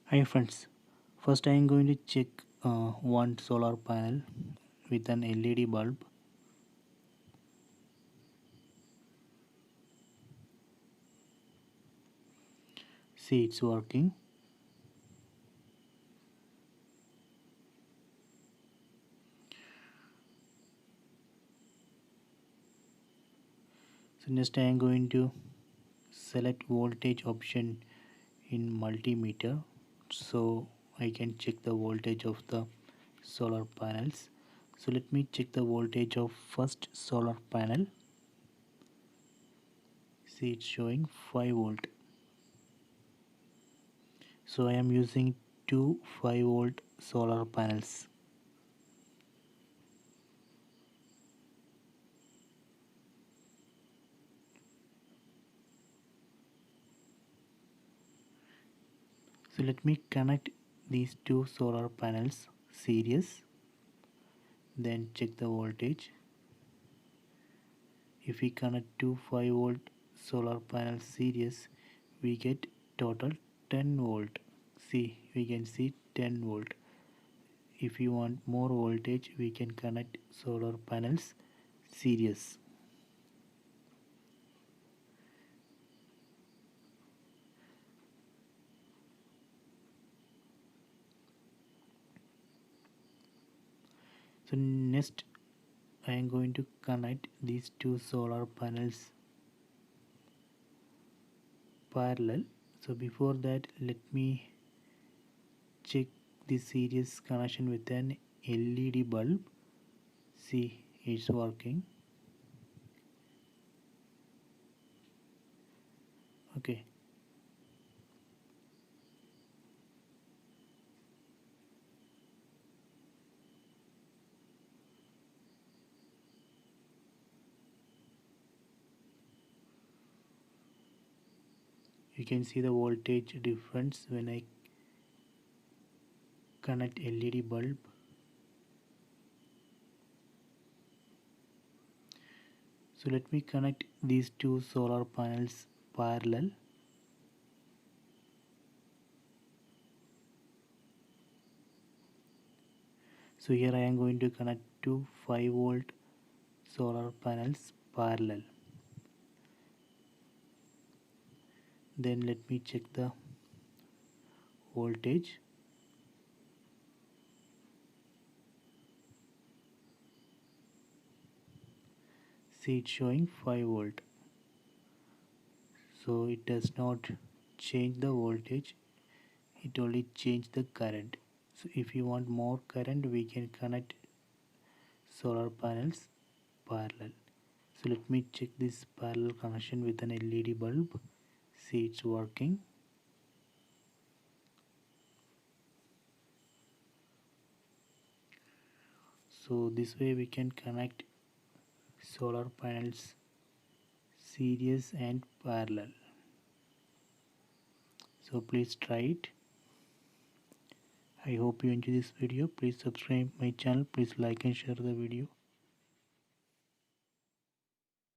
Hi friends, first I am going to check one solar panel with an LED bulb. See, it's working. So next I am going to select voltage option in multimeter so I can check the voltage of the solar panels. So let me check the voltage of first solar panel. See, it's showing 5 volt. So I am using two 5-volt solar panels. So let me connect these two solar panels series, then check the voltage. If we connect two 5-volt solar panels series, we get total 10 volt. See, we can see 10 volt. If you want more voltage, we can connect solar panels series. So next I am going to connect these two solar panels parallel. So before that, let me check the series connection with an LED bulb. See, it's working. Okay. You can see the voltage difference when I connect LED bulb. So let me connect these two solar panels parallel. So here I am going to connect two 5-volt solar panels parallel. Then let me check the voltage. See, it's showing 5 volt. So it does not change the voltage, it only change the current. So if you want more current, we can connect solar panels parallel. So let me check this parallel connection with an LED bulb. See, it's working. So this way we can connect solar panels series and parallel. So please try it. I hope you enjoy this video. Please subscribe my channel. Please like and share the video.